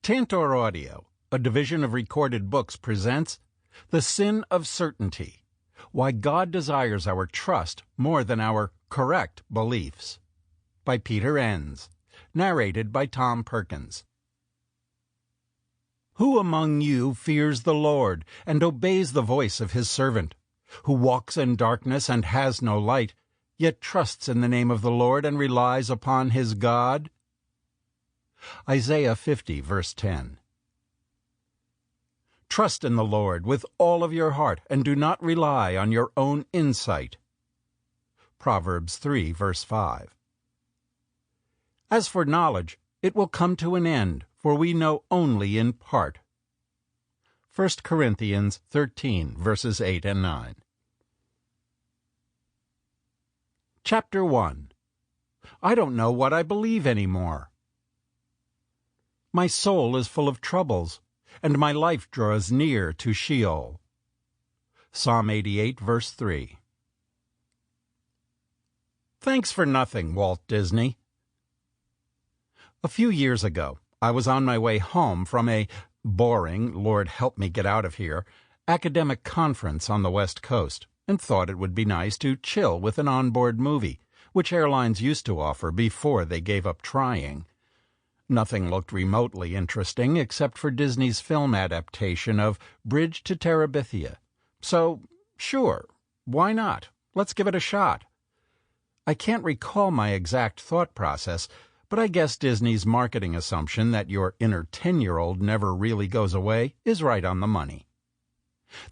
Tantor Audio, a division of Recorded Books, presents The Sin of Certainty: Why God Desires Our Trust More Than Our Correct Beliefs, by Peter Enns, narrated by Perkins. Who among you fears the Lord, and obeys the voice of his servant, who walks in darkness and has no light, yet trusts in the name of the Lord and relies upon his God? Isaiah 50, verse 10. Trust in the Lord with all of your heart, and do not rely on your own insight. Proverbs 3, verse 5. As for knowledge, it will come to an end, for we know only in part. 1 Corinthians 13, verses 8 and 9. Chapter 1. I don't know what I believe anymore. My soul is full of troubles, and my life draws near to Sheol. Psalm 88, verse 3. Thanks for nothing, Walt Disney. A few years ago, I was on my way home from a boring, Lord help me get out of here, academic conference on the West Coast, and thought it would be nice to chill with an onboard movie, which airlines used to offer before they gave up trying. Nothing looked remotely interesting except for Disney's film adaptation of Bridge to Terabithia. So, sure, why not? Let's give it a shot. I can't recall my exact thought process, but I guess Disney's marketing assumption that your inner 10-year-old never really goes away is right on the money.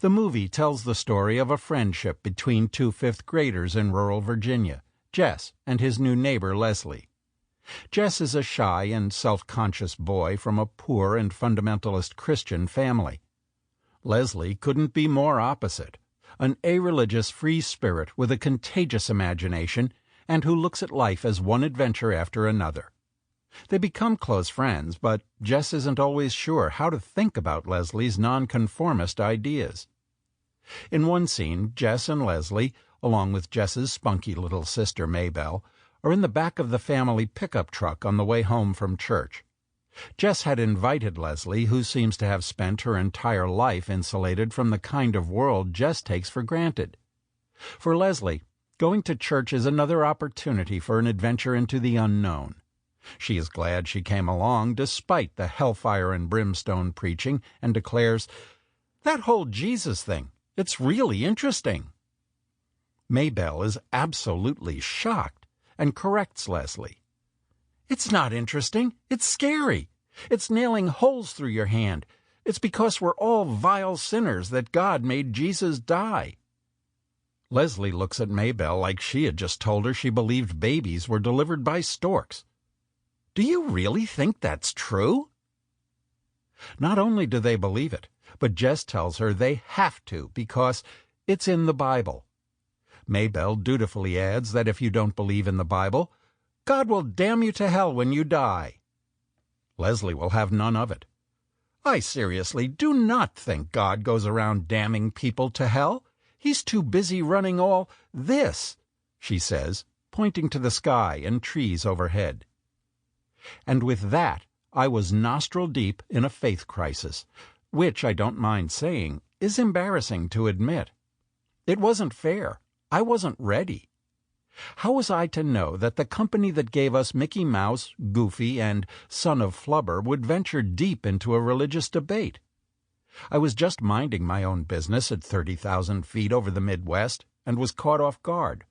The movie tells the story of a friendship between two fifth-graders in rural Virginia, Jess and his new neighbor Leslie. Jess is a shy and self-conscious boy from a poor and fundamentalist Christian family. Leslie couldn't be more opposite, an irreligious free spirit with a contagious imagination and who looks at life as one adventure after another. They become close friends, but Jess isn't always sure how to think about Leslie's nonconformist ideas. In one scene, Jess and Leslie, along with Jess's spunky little sister Maybelle, are in the back of the family pickup truck on the way home from church. Jess had invited Leslie, who seems to have spent her entire life insulated from the kind of world Jess takes for granted. For Leslie, going to church is another opportunity for an adventure into the unknown. She is glad she came along despite the hellfire and brimstone preaching, and declares, "That whole Jesus thing, it's really interesting." Maybelle is absolutely shocked and corrects Leslie. "It's not interesting. It's scary. It's nailing holes through your hand. It's because we're all vile sinners that God made Jesus die." Leslie looks at Maybelle like she had just told her she believed babies were delivered by storks. "Do you really think that's true?" Not only do they believe it, but Jess tells her they have to because it's in the Bible. Maybelle dutifully adds that if you don't believe in the Bible, God will damn you to hell when you die. Leslie will have none of it. "I seriously do not think God goes around damning people to hell. He's too busy running all this," she says, pointing to the sky and trees overhead. And with that, I was nostril deep in a faith crisis, which, I don't mind saying, is embarrassing to admit. It wasn't fair. I wasn't ready. How was I to know that the company that gave us Mickey Mouse, Goofy, and Son of Flubber would venture deep into a religious debate? I was just minding my own business at 30,000 feet over the Midwest and was caught off guard.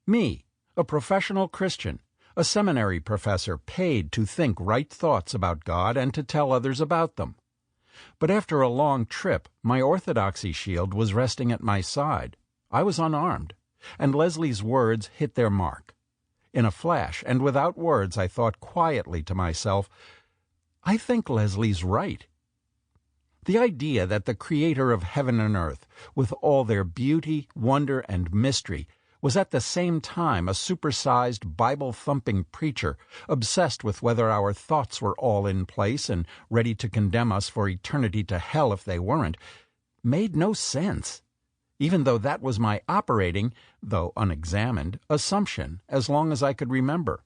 Me, a professional Christian, a seminary professor paid to think right thoughts about God and to tell others about them. But after a long trip, my orthodoxy shield was resting at my side. I was unarmed, and Leslie's words hit their mark. In a flash, and without words, I thought quietly to myself, I think Leslie's right. The idea that the creator of heaven and earth, with all their beauty, wonder, and mystery, was at the same time a supersized, Bible-thumping preacher, obsessed with whether our thoughts were all in place and ready to condemn us for eternity to hell if they weren't, made no sense, even though that was my operating, though unexamined, assumption as long as I could remember.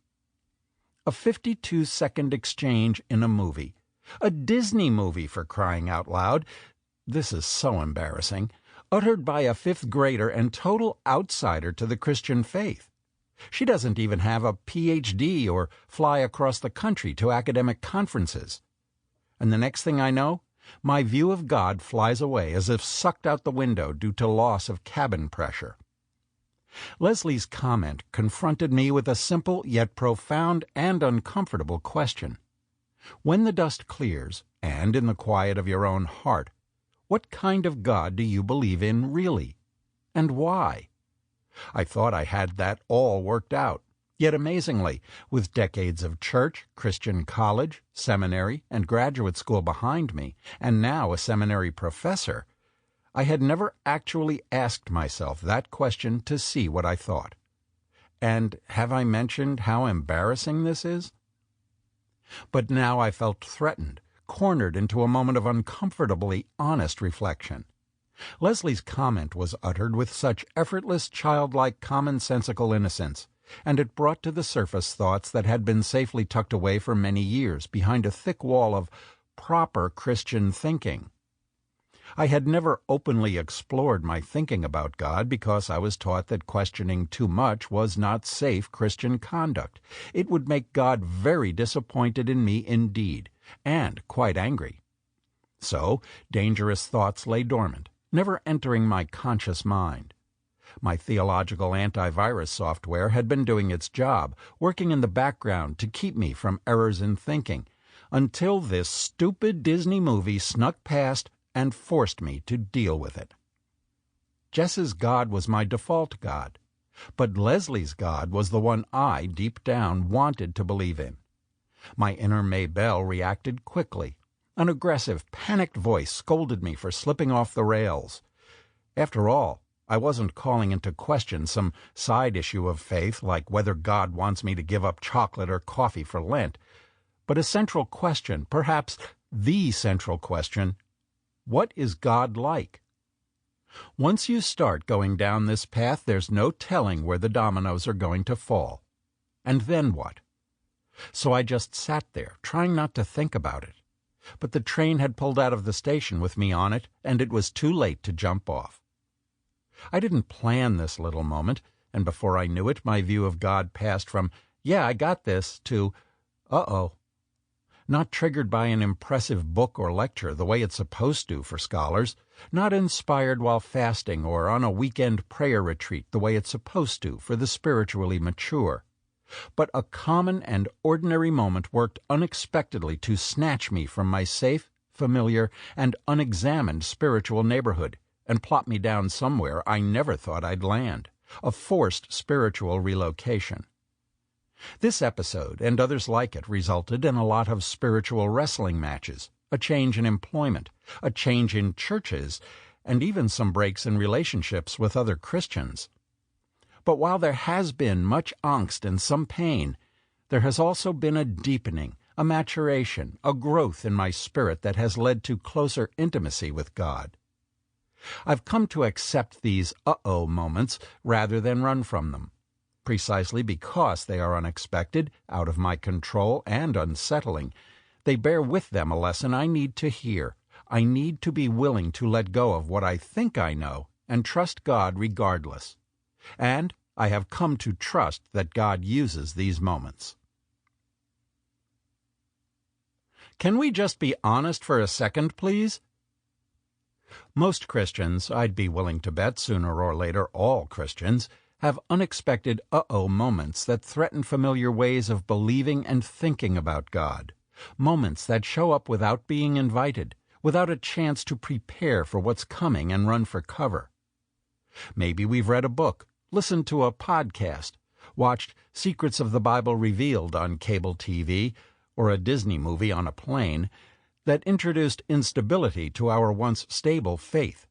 A 52-second exchange in a movie, A Disney movie, for crying out loud. This is so embarrassing. Uttered by a fifth grader and total outsider to the Christian faith. She doesn't even have a PhD or fly across the country to academic conferences. And the next thing I know, my view of God flies away as if sucked out the window due to loss of cabin pressure. Leslie's comment confronted me with a simple yet profound and uncomfortable question. When the dust clears, and in the quiet of your own heart, what kind of God do you believe in really? And why? I thought I had that all worked out. Yet amazingly, with decades of church, Christian college, seminary, and graduate school behind me, and now a seminary professor, I had never actually asked myself that question to see what I thought. And have I mentioned how embarrassing this is? But now I felt threatened, cornered into a moment of uncomfortably honest reflection. Leslie's comment was uttered with such effortless, childlike, commonsensical innocence, and it brought to the surface thoughts that had been safely tucked away for many years behind a thick wall of proper Christian thinking. I had never openly explored my thinking about God because I was taught that questioning too much was not safe Christian conduct. It would make God very disappointed in me indeed, and quite angry. So, dangerous thoughts lay dormant, never entering my conscious mind. My theological antivirus software had been doing its job, working in the background to keep me from errors in thinking, until this stupid Disney movie snuck past and forced me to deal with it. Jess's God was my default God, but Leslie's God was the one I, deep down, wanted to believe in. My inner Maybelle reacted quickly. An aggressive, panicked voice scolded me for slipping off the rails. After all, I wasn't calling into question some side issue of faith like whether God wants me to give up chocolate or coffee for Lent, but a central question, perhaps the central question: what is God like? Once you start going down this path, there's no telling where the dominoes are going to fall. And then what? So I just sat there, trying not to think about it. But the train had pulled out of the station with me on it, and it was too late to jump off. I didn't plan this little moment, and before I knew it, my view of God passed from, yeah, I got this, to, uh-oh. Not triggered by an impressive book or lecture the way it's supposed to for scholars, not inspired while fasting or on a weekend prayer retreat the way it's supposed to for the spiritually mature, but a common and ordinary moment worked unexpectedly to snatch me from my safe, familiar, and unexamined spiritual neighborhood and plop me down somewhere I never thought I'd land, a forced spiritual relocation. This episode, and others like it, resulted in a lot of spiritual wrestling matches, a change in employment, a change in churches, and even some breaks in relationships with other Christians. But while there has been much angst and some pain, there has also been a deepening, a maturation, a growth in my spirit that has led to closer intimacy with God. I've come to accept these uh-oh moments rather than run from them, precisely because they are unexpected, out of my control, and unsettling. They bear with them a lesson I need to hear. I need to be willing to let go of what I think I know and trust God regardless. And I have come to trust that God uses these moments. Can we just be honest for a second, please? Most Christians, I'd be willing to bet sooner or later all Christians, have unexpected uh-oh moments that threaten familiar ways of believing and thinking about God, moments that show up without being invited, without a chance to prepare for what's coming and run for cover. Maybe we've read a book, listened to a podcast, watched Secrets of the Bible Revealed on cable TV, or a Disney movie on a plane, that introduced instability to our once stable faith.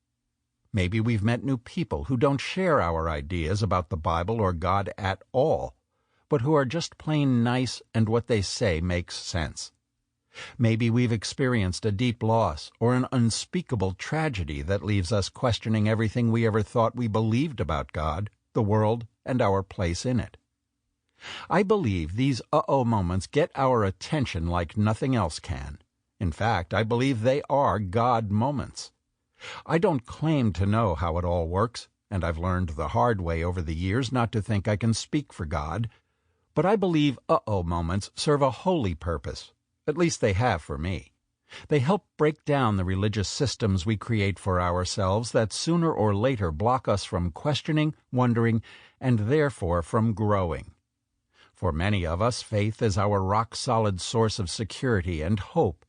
Maybe we've met new people who don't share our ideas about the Bible or God at all, but who are just plain nice and what they say makes sense. Maybe we've experienced a deep loss or an unspeakable tragedy that leaves us questioning everything we ever thought we believed about God, the world, and our place in it. I believe these uh-oh moments get our attention like nothing else can, In fact, I believe they are God moments. I don't claim to know how it all works, and I've learned the hard way over the years not to think I can speak for God, but I believe uh-oh moments serve a holy purpose. At least they have for me. They help break down the religious systems we create for ourselves that sooner or later block us from questioning, wondering, and therefore from growing. For many of us, faith is our rock-solid source of security and hope.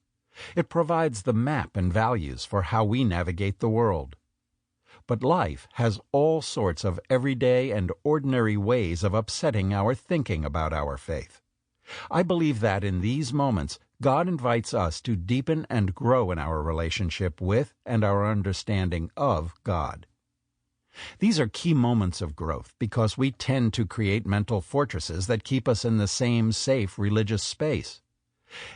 It provides the map and values for how we navigate the world. But life has all sorts of everyday and ordinary ways of upsetting our thinking about our faith. I believe that in these moments, God invites us to deepen and grow in our relationship with and our understanding of God. These are key moments of growth because we tend to create mental fortresses that keep us in the same safe religious space.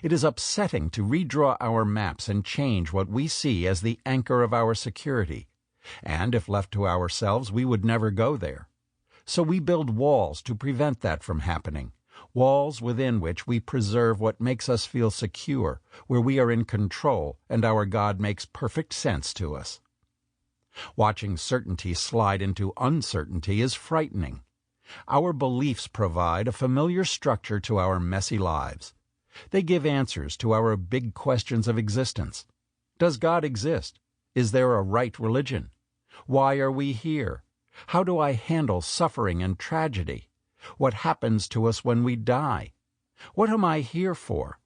It is upsetting to redraw our maps and change what we see as the anchor of our security, and if left to ourselves, we would never go there. So we build walls to prevent that from happening. Walls within which we preserve what makes us feel secure, where we are in control and our God makes perfect sense to us. Watching certainty slide into uncertainty is frightening. Our beliefs provide a familiar structure to our messy lives. They give answers to our big questions of existence. Does God exist? Is there a right religion? Why are we here? How do I handle suffering and tragedy? What happens to us when we die? What am I here for?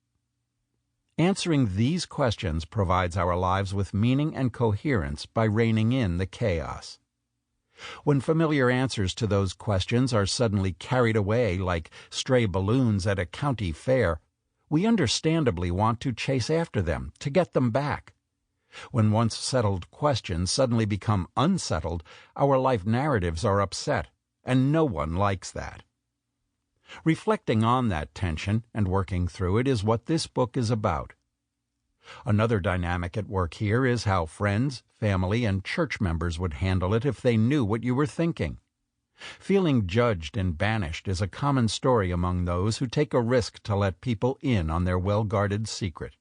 Answering these questions provides our lives with meaning and coherence by reining in the chaos. When familiar answers to those questions are suddenly carried away like stray balloons at a county fair, we understandably want to chase after them, to get them back. When once settled questions suddenly become unsettled, our life narratives are upset, and no one likes that. Reflecting on that tension and working through it is what this book is about. Another dynamic at work here is how friends, family, and church members would handle it if they knew what you were thinking. Feeling judged and banished is a common story among those who take a risk to let people in on their well-guarded secret.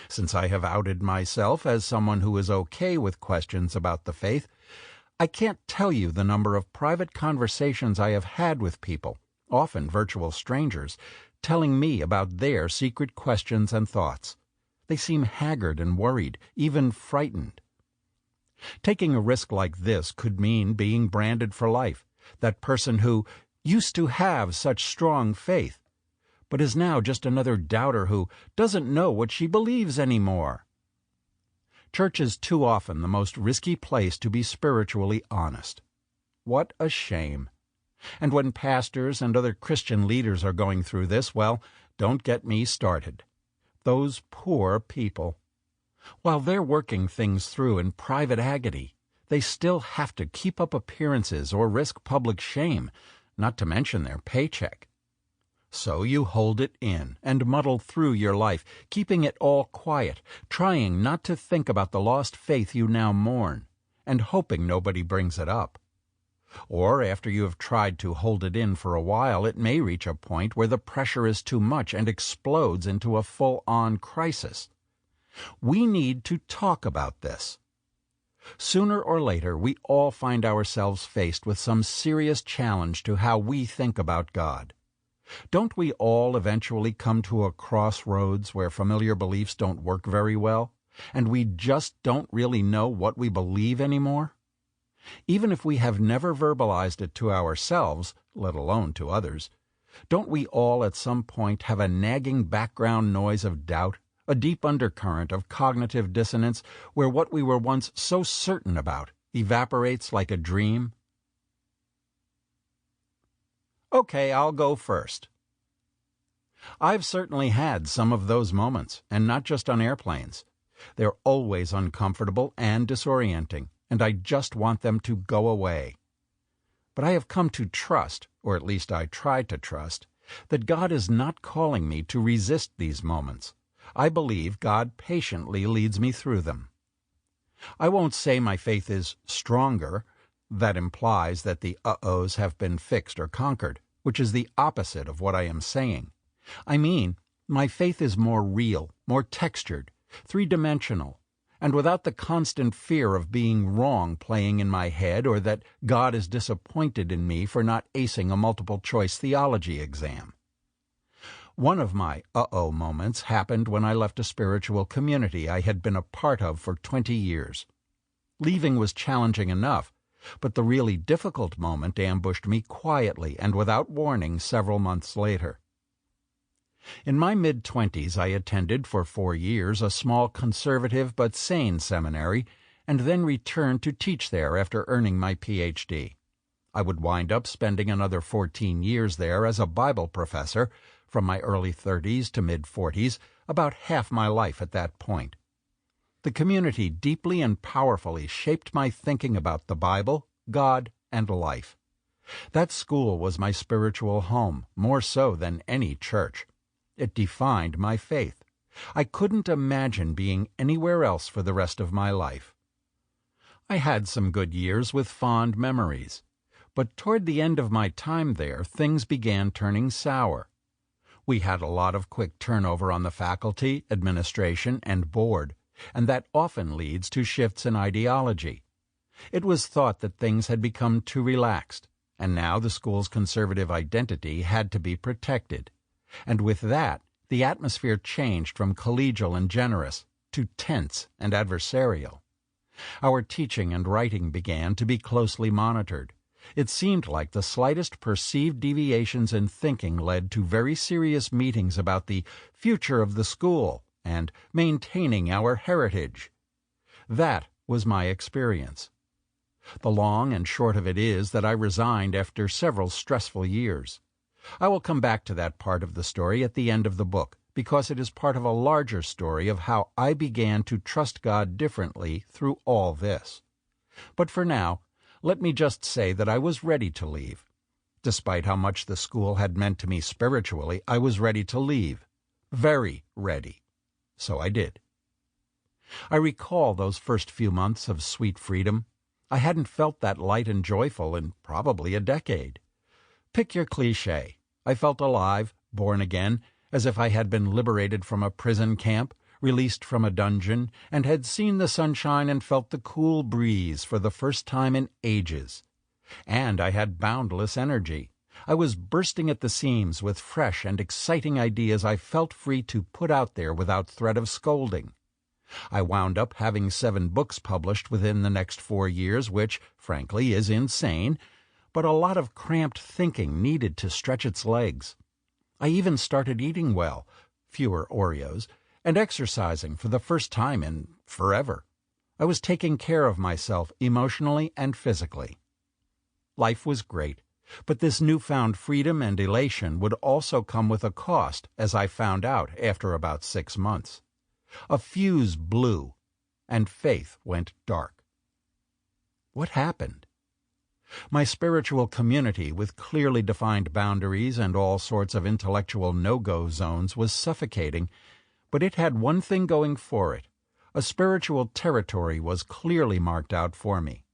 Since I have outed myself as someone who is okay with questions about the faith, I can't tell you the number of private conversations I have had with people, often virtual strangers, telling me about their secret questions and thoughts. They seem haggard and worried, even frightened. Taking a risk like this could mean being branded for life, that person who used to have such strong faith, but is now just another doubter who doesn't know what she believes anymore. Church is too often the most risky place to be spiritually honest. What a shame. And when pastors and other Christian leaders are going through this, well, don't get me started. Those poor people. While they're working things through in private agony, they still have to keep up appearances or risk public shame, not to mention their paycheck. So you hold it in and muddle through your life, keeping it all quiet, trying not to think about the lost faith you now mourn, and hoping nobody brings it up. Or after you have tried to hold it in for a while, it may reach a point where the pressure is too much and explodes into a full-on crisis. We need to talk about this. Sooner or later, we all find ourselves faced with some serious challenge to how we think about God. Don't we all eventually come to a crossroads where familiar beliefs don't work very well, and we just don't really know what we believe anymore? Even if we have never verbalized it to ourselves, let alone to others, don't we all at some point have a nagging background noise of doubt, a deep undercurrent of cognitive dissonance where what we were once so certain about evaporates like a dream? Okay, I'll go first. I've certainly had some of those moments, and not just on airplanes. They're always uncomfortable and disorienting, and I just want them to go away. But I have come to trust, or at least I try to trust, that God is not calling me to resist these moments. I believe God patiently leads me through them. I won't say my faith is stronger. That implies that the uh-ohs have been fixed or conquered, which is the opposite of what I am saying. I mean, my faith is more real more textured, three-dimensional, and without the constant fear of being wrong playing in my head or that God is disappointed in me for not acing a multiple-choice theology exam. One of my uh-oh moments happened when I left a spiritual community I had been a part of for 20 years. Leaving was challenging enough, but the really difficult moment ambushed me quietly and without warning several months later. In my mid-20s, I attended for 4 years a small conservative but sane seminary and then returned to teach there after earning my Ph.D. I would wind up spending another 14 years there as a Bible professor, from my early 30s to mid-40s, about half my life at that point. The community deeply and powerfully shaped my thinking about the Bible, God, and life. That school was my spiritual home, more so than any church. It defined my faith. I couldn't imagine being anywhere else for the rest of my life. I had some good years with fond memories, but toward the end of my time there, things began turning sour. We had a lot of quick turnover on the faculty, administration, and board, and that often leads to shifts in ideology. It was thought that things had become too relaxed, and now the school's conservative identity had to be protected. And with that, the atmosphere changed from collegial and generous to tense and adversarial. Our teaching and writing began to be closely monitored. It seemed like the slightest perceived deviations in thinking led to very serious meetings about the future of the school and maintaining our heritage. That was my experience. The long and short of it is that I resigned after several stressful years. I will come back to that part of the story at the end of the book, because it is part of a larger story of how I began to trust God differently through all this. But for now, let me just say that I was ready to leave. Despite how much the school had meant to me spiritually, I was ready to leave. Very ready. So I did. I recall those first few months of sweet freedom. I hadn't felt that light and joyful in probably a decade. Pick your cliché. I felt alive, born again, as if I had been liberated from a prison camp, released from a dungeon, and had seen the sunshine and felt the cool breeze for the first time in ages. And I had boundless energy. I was bursting at the seams with fresh and exciting ideas I felt free to put out there without threat of scolding. I wound up having 7 books published within the next 4 years, which, frankly, is insane, but a lot of cramped thinking needed to stretch its legs. I even started eating well, fewer Oreos, and exercising for the first time in forever. I was taking care of myself emotionally and physically. Life was great, but this newfound freedom and elation would also come with a cost, as I found out after about 6 months. A fuse blew, and faith went dark. What happened? My spiritual community, with clearly defined boundaries and all sorts of intellectual no-go zones, was suffocating, but it had one thing going for it. A spiritual territory was clearly marked out for me.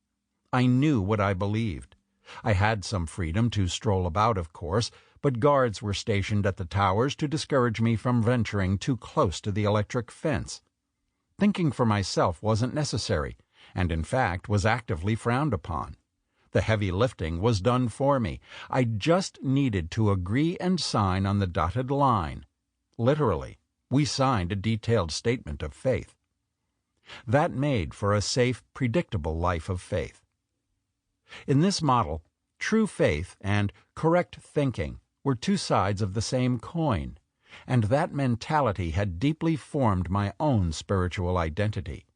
I knew what I believed. I had some freedom to stroll about, of course, but guards were stationed at the towers to discourage me from venturing too close to the electric fence. Thinking for myself wasn't necessary, and in fact was actively frowned upon. The heavy lifting was done for me. I just needed to agree and sign on the dotted line. Literally, we signed a detailed statement of faith. That made for a safe, predictable life of faith. In this model, true faith and correct thinking were 2 sides of the same coin, and that mentality had deeply formed my own spiritual identity.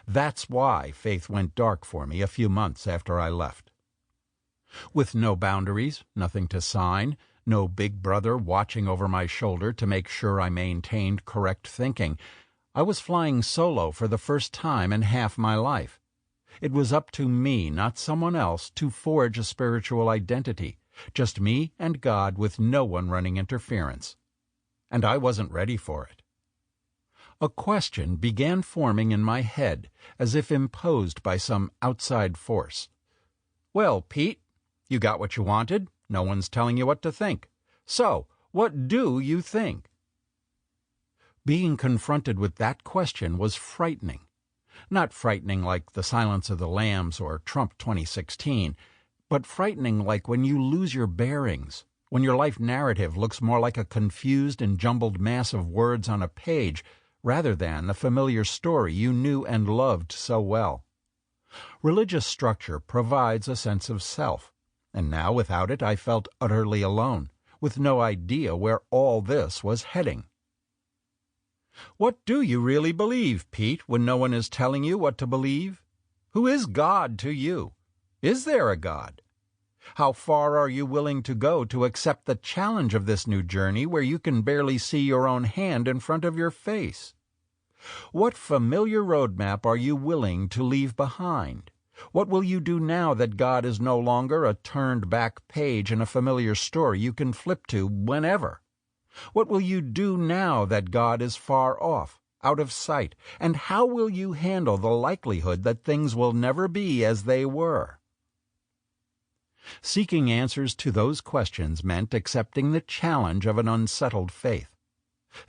That's why faith went dark for me a few months after I left. With no boundaries, nothing to sign, no big brother watching over my shoulder to make sure I maintained correct thinking, I was flying solo for the first time in half my life. It was up to me, not someone else, to forge a spiritual identity, just me and God with no one running interference. And I wasn't ready for it. A question began forming in my head, as if imposed by some outside force. "Well, Pete, you got what you wanted. No one's telling you what to think. So, what do you think?" Being confronted with that question was frightening. Not frightening like The Silence of the Lambs or Trump 2016, but frightening like when you lose your bearings, when your life narrative looks more like a confused and jumbled mass of words on a page rather than the familiar story you knew and loved so well. Religious structure provides a sense of self, and now without it I felt utterly alone, with no idea where all this was heading. What do you really believe, Pete, when no one is telling you what to believe? Who is God to you? Is there a God? How far are you willing to go to accept the challenge of this new journey where you can barely see your own hand in front of your face? What familiar roadmap are you willing to leave behind? What will you do now that God is no longer a turned-back page in a familiar story you can flip to whenever? What will you do now that God is far off, out of sight? And how will you handle the likelihood that things will never be as they were? Seeking answers to those questions meant accepting the challenge of an unsettled faith.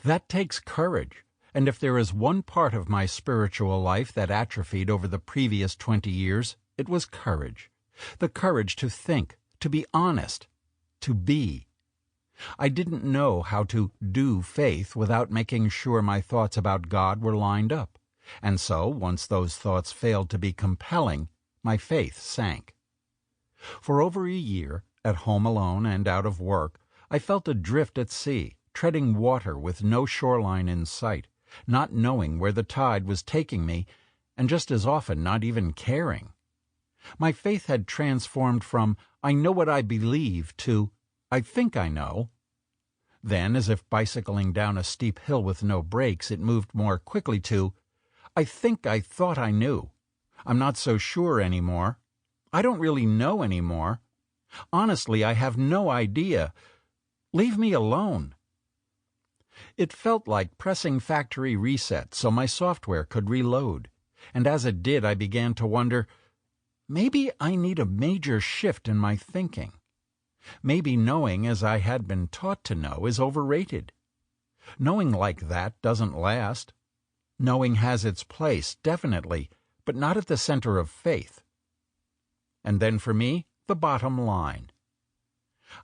That takes courage, and if there is one part of my spiritual life that atrophied over the previous 20 years, it was courage. The courage to think, to be honest, to be. I didn't know how to do faith without making sure my thoughts about God were lined up, and so, once those thoughts failed to be compelling, my faith sank. For over a year, at home alone and out of work, I felt adrift at sea, treading water with no shoreline in sight, not knowing where the tide was taking me, and just as often not even caring. My faith had transformed from, I know what I believe, to, I think I know. Then, as if bicycling down a steep hill with no brakes, it moved more quickly to, I think I thought I knew. I'm not so sure anymore. I don't really know anymore. Honestly, I have no idea. Leave me alone. It felt like pressing factory reset so my software could reload, and as it did, I began to wonder, maybe I need a major shift in my thinking. Maybe knowing as I had been taught to know is overrated. Knowing like that doesn't last. Knowing has its place, definitely, but not at the center of faith. And then for me, the bottom line.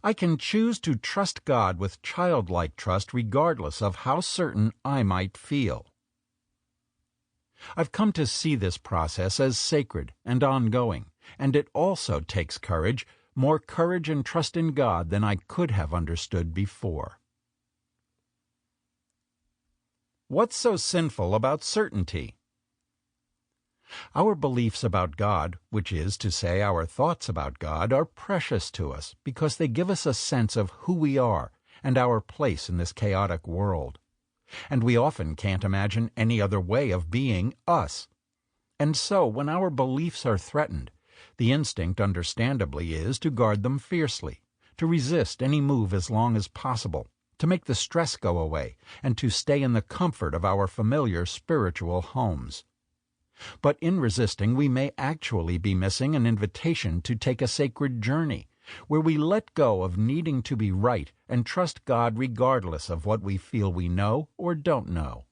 I can choose to trust God with childlike trust regardless of how certain I might feel. I've come to see this process as sacred and ongoing, and it also takes courage, more courage and trust in God than I could have understood before. What's so sinful about certainty? Our beliefs about God, which is to say our thoughts about God, are precious to us because they give us a sense of who we are and our place in this chaotic world. And we often can't imagine any other way of being us. And so, when our beliefs are threatened, the instinct, understandably, is to guard them fiercely, to resist any move as long as possible, to make the stress go away, and to stay in the comfort of our familiar spiritual homes. But in resisting, we may actually be missing an invitation to take a sacred journey, where we let go of needing to be right and trust God regardless of what we feel we know or don't know.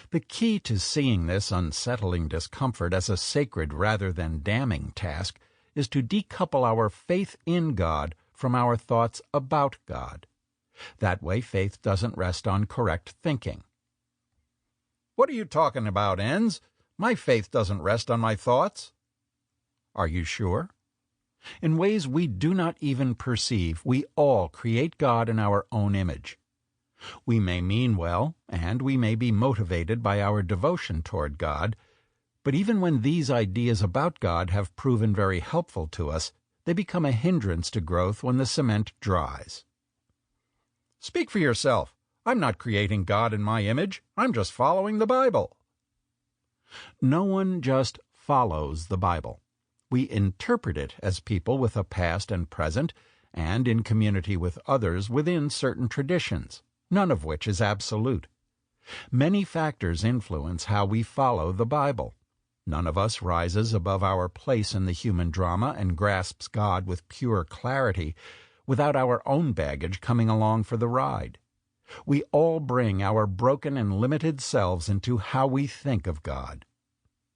The key to seeing this unsettling discomfort as a sacred rather than damning task is to decouple our faith in God from our thoughts about God. That way faith doesn't rest on correct thinking. What are you talking about, Enns? My faith doesn't rest on my thoughts. Are you sure? In ways we do not even perceive, we all create God in our own image. We may mean well, and we may be motivated by our devotion toward God, but even when these ideas about God have proven very helpful to us, they become a hindrance to growth when the cement dries. Speak for yourself. I'm not creating God in my image. I'm just following the Bible. No one just follows the Bible. We interpret it as people with a past and present, and in community with others within certain traditions, none of which is absolute. Many factors influence how we follow the Bible. None of us rises above our place in the human drama and grasps God with pure clarity without our own baggage coming along for the ride. We all bring our broken and limited selves into how we think of God.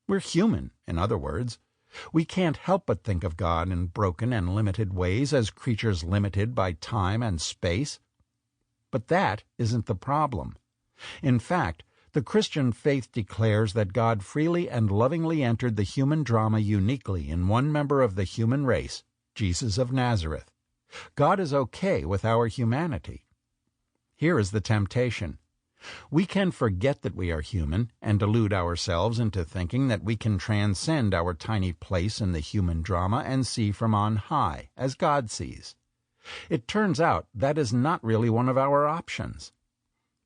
We're human, in other words. We can't help but think of God in broken and limited ways as creatures limited by time and space. But that isn't the problem. In fact, the Christian faith declares that God freely and lovingly entered the human drama uniquely in one member of the human race, Jesus of Nazareth. God is okay with our humanity. Here is the temptation. We can forget that we are human and delude ourselves into thinking that we can transcend our tiny place in the human drama and see from on high, as God sees. It turns out that is not really one of our options.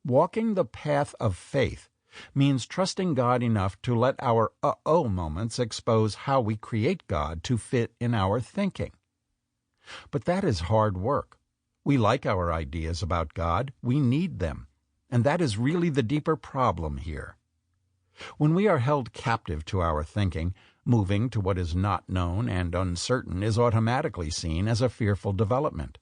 Walking the path of faith means trusting God enough to let our uh-oh moments expose how we create God to fit in our thinking. But that is hard work. We like our ideas about God. We need them. And that is really the deeper problem here. When we are held captive to our thinking, moving to what is not known and uncertain is automatically seen as a fearful development.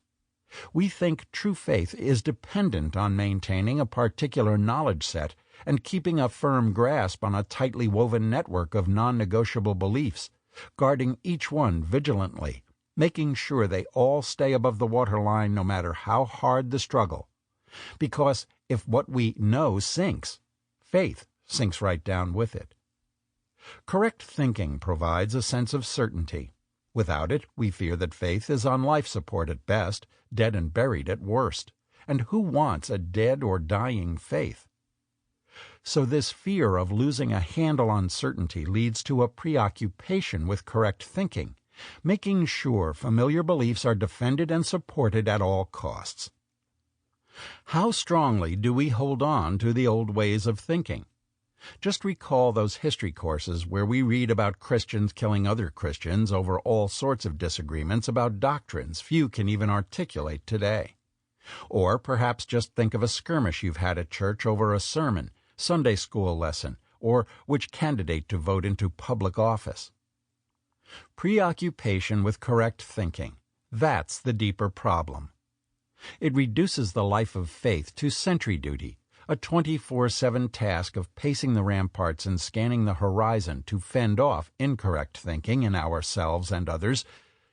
We think true faith is dependent on maintaining a particular knowledge set and keeping a firm grasp on a tightly woven network of non-negotiable beliefs, guarding each one vigilantly, making sure they all stay above the waterline no matter how hard the struggle. Because if what we know sinks, faith sinks right down with it. Correct thinking provides a sense of certainty. Without it, we fear that faith is on life support at best, dead and buried at worst. And who wants a dead or dying faith? So this fear of losing a handle on certainty leads to a preoccupation with correct thinking, making sure familiar beliefs are defended and supported at all costs. How strongly do we hold on to the old ways of thinking? Just recall those history courses where we read about Christians killing other Christians over all sorts of disagreements about doctrines few can even articulate today. Or perhaps just think of a skirmish you've had at church over a sermon, Sunday school lesson, or which candidate to vote into public office. Preoccupation with correct thinking, that's the deeper problem. It reduces the life of faith to sentry duty, a 24/7 task of pacing the ramparts and scanning the horizon to fend off incorrect thinking in ourselves and others,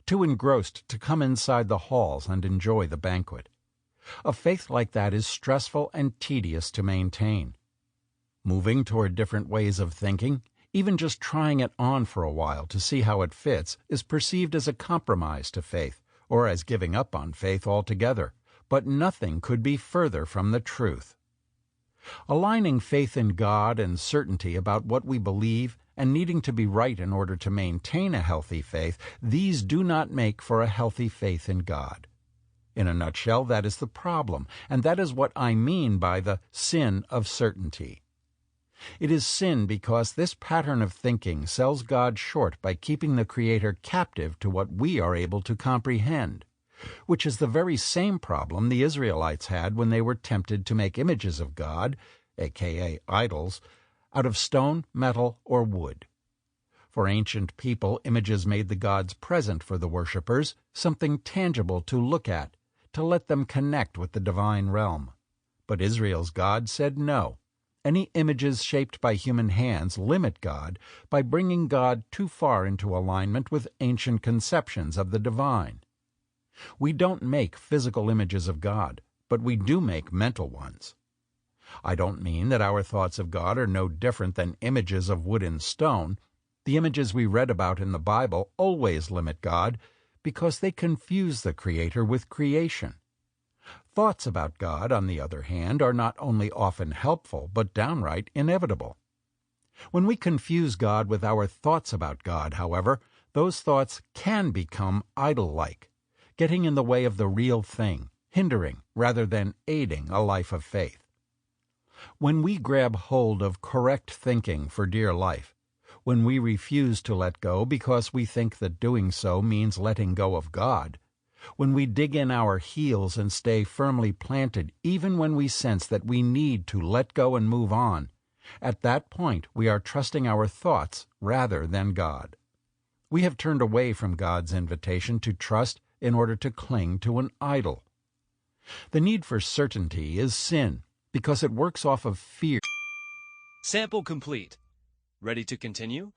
too engrossed to come inside the halls and enjoy the banquet. A faith like that is stressful and tedious to maintain. Moving toward different ways of thinking, even just trying it on for a while to see how it fits, is perceived as a compromise to faith, or as giving up on faith altogether. But nothing could be further from the truth. Aligning faith in God and certainty about what we believe and needing to be right in order to maintain a healthy faith, these do not make for a healthy faith in God. In a nutshell, that is the problem, and that is what I mean by the sin of certainty. It is sin because this pattern of thinking sells God short by keeping the Creator captive to what we are able to comprehend, which is the very same problem the Israelites had when they were tempted to make images of God, aka idols, out of stone, metal, or wood. For ancient people, images made the gods present for the worshippers, something tangible to look at, to let them connect with the divine realm. But Israel's God said no. Any images shaped by human hands limit God by bringing God too far into alignment with ancient conceptions of the divine. We don't make physical images of God, but we do make mental ones. I don't mean that our thoughts of God are no different than images of wood and stone. The images we read about in the Bible always limit God because they confuse the Creator with creation. Thoughts about God, on the other hand, are not only often helpful, but downright inevitable. When we confuse God with our thoughts about God, however, those thoughts can become idol-like, getting in the way of the real thing, hindering rather than aiding a life of faith. When we grab hold of correct thinking for dear life, when we refuse to let go because we think that doing so means letting go of God, when we dig in our heels and stay firmly planted even when we sense that we need to let go and move on, at that point we are trusting our thoughts rather than God. We have turned away from God's invitation to trust in order to cling to an idol. The need for certainty is sin, because it works off of fear. Sample complete. Ready to continue?